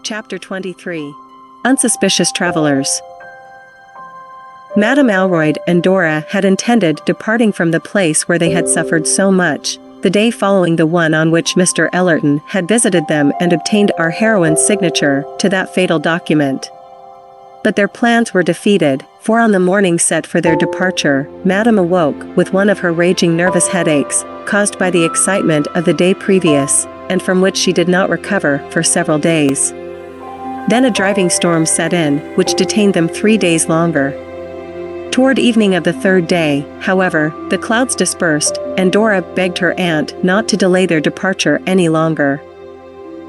Chapter 23. Unsuspicious Travelers. Madame Alroyd and Dora had intended departing from the place where they had suffered so much, the day following the one on which Mr. Ellerton had visited them and obtained our heroine's signature to that fatal document. But their plans were defeated, for on the morning set for their departure, Madame awoke with one of her raging nervous headaches, caused by the excitement of the day previous, and from which she did not recover for several days. Then a driving storm set in, which detained them 3 days longer. Toward evening of the third day, however, the clouds dispersed, and Dora begged her aunt not to delay their departure any longer.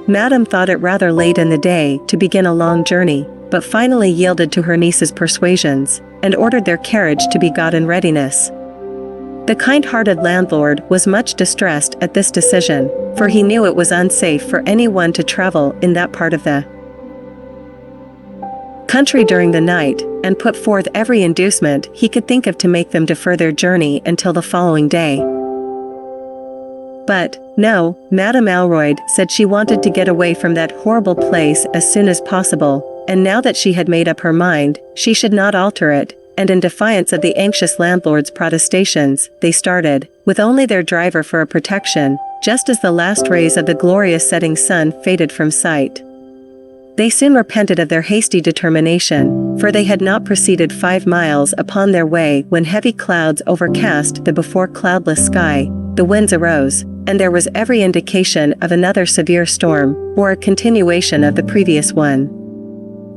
Madame thought it rather late in the day to begin a long journey, but finally yielded to her niece's persuasions, and ordered their carriage to be got in readiness. The kind-hearted landlord was much distressed at this decision, for he knew it was unsafe for anyone to travel in that part of the country during the night, and put forth every inducement he could think of to make them defer their journey until the following day. But, no, Madame Alroyd said she wanted to get away from that horrible place as soon as possible, and now that she had made up her mind, she should not alter it, and in defiance of the anxious landlord's protestations, they started, with only their driver for a protection, just as the last rays of the glorious setting sun faded from sight. They soon repented of their hasty determination, for they had not proceeded 5 miles upon their way when heavy clouds overcast the before cloudless sky, the winds arose, and there was every indication of another severe storm, or a continuation of the previous one.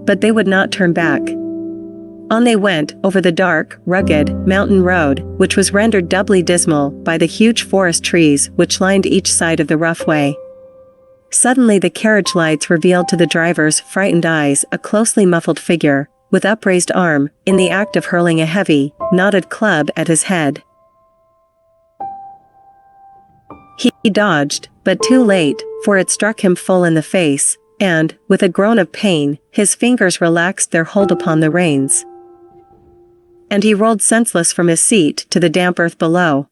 But they would not turn back. On they went, over the dark, rugged, mountain road, which was rendered doubly dismal by the huge forest trees which lined each side of the rough way. Suddenly the carriage lights revealed to the driver's frightened eyes a closely muffled figure, with upraised arm, in the act of hurling a heavy, knotted club at his head. He dodged, but too late, for it struck him full in the face, and, with a groan of pain, his fingers relaxed their hold upon the reins, and he rolled senseless from his seat to the damp earth below.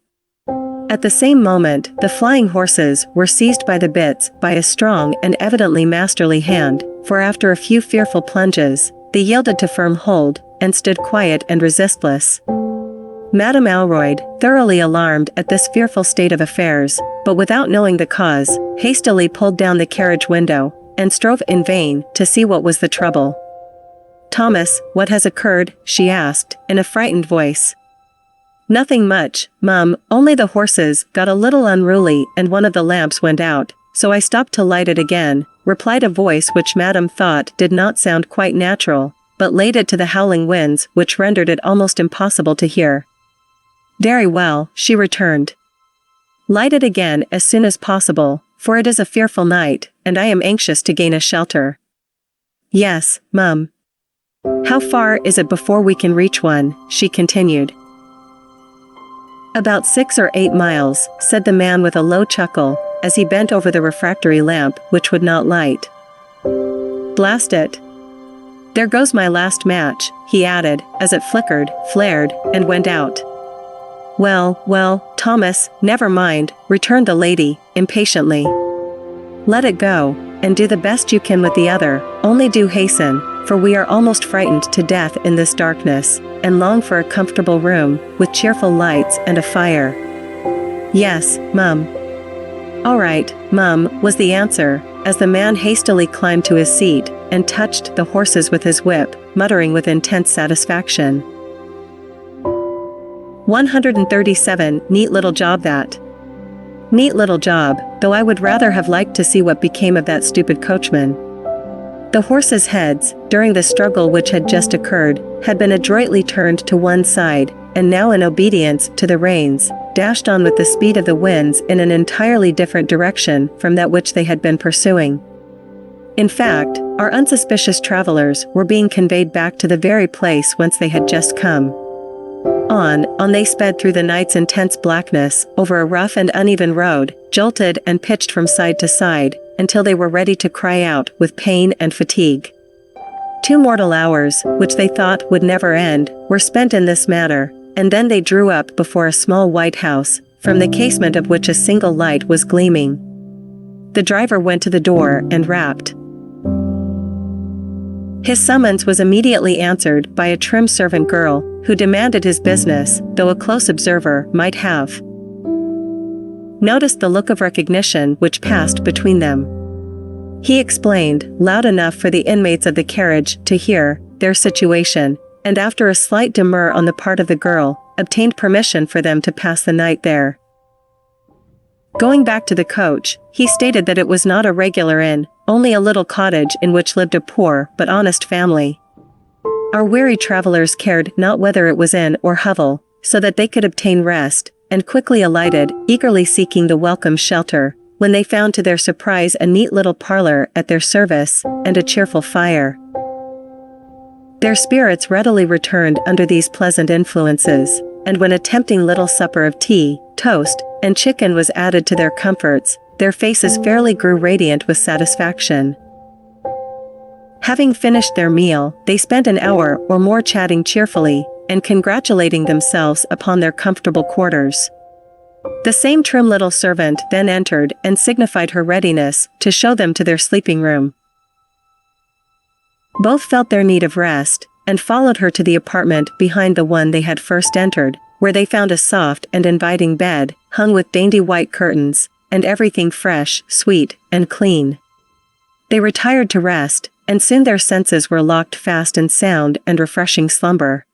At the same moment, the flying horses were seized by the bits by a strong and evidently masterly hand, for after a few fearful plunges, they yielded to firm hold, and stood quiet and resistless. Madame Alroyd, thoroughly alarmed at this fearful state of affairs, but without knowing the cause, hastily pulled down the carriage window, and strove in vain to see what was the trouble. "Thomas, what has occurred?" she asked, in a frightened voice. "Nothing much, Mum, only the horses got a little unruly and one of the lamps went out, so I stopped to light it again," replied a voice which Madame thought did not sound quite natural, but laid it to the howling winds which rendered it almost impossible to hear. "Very well," she returned. "Light it again as soon as possible, for it is a fearful night, and I am anxious to gain a shelter." "Yes, Mum." "How far is it before we can reach one?" she continued. "About 6 or 8 miles, said the man with a low chuckle, as he bent over the refractory lamp which would not light. "Blast it! There goes my last match," he added, as it flickered, flared, and went out. "Well, well, Thomas, never mind," returned the lady, impatiently. "Let it go, and do the best you can with the other, only do hasten, for we are almost frightened to death in this darkness, and long for a comfortable room, with cheerful lights and a fire." "Yes, Mum." "All right, Mum," was the answer, as the man hastily climbed to his seat, and touched the horses with his whip, muttering with intense satisfaction. 137. Neat little job that. Neat little job, though I would rather have liked to see what became of that stupid coachman. The horses' heads, during the struggle which had just occurred, had been adroitly turned to one side, and now in obedience to the reins, dashed on with the speed of the winds in an entirely different direction from that which they had been pursuing. In fact, our unsuspicious travelers were being conveyed back to the very place whence they had just come. On they sped through the night's intense blackness, over a rough and uneven road, jolted and pitched from side to side, until they were ready to cry out with pain and fatigue. 2 mortal hours, which they thought would never end, were spent in this manner, and then they drew up before a small white house, from the casement of which a single light was gleaming. The driver went to the door and rapped. His summons was immediately answered by a trim servant girl, who demanded his business, though a close observer might have noticed the look of recognition which passed between them. He explained, loud enough for the inmates of the carriage to hear, their situation, and after a slight demur on the part of the girl, obtained permission for them to pass the night there. Going back to the coach, he stated that it was not a regular inn, only a little cottage in which lived a poor but honest family. Our weary travelers cared not whether it was inn or hovel, so that they could obtain rest, and quickly alighted, eagerly seeking the welcome shelter, when they found to their surprise a neat little parlor at their service, and a cheerful fire. Their spirits readily returned under these pleasant influences, and when a tempting little supper of tea, toast, and chicken was added to their comforts, their faces fairly grew radiant with satisfaction. Having finished their meal, they spent an hour or more chatting cheerfully, and congratulating themselves upon their comfortable quarters. The same trim little servant then entered and signified her readiness to show them to their sleeping room. Both felt their need of rest, and followed her to the apartment behind the one they had first entered, where they found a soft and inviting bed, hung with dainty white curtains, and everything fresh, sweet, and clean. They retired to rest, and soon their senses were locked fast in sound and refreshing slumber.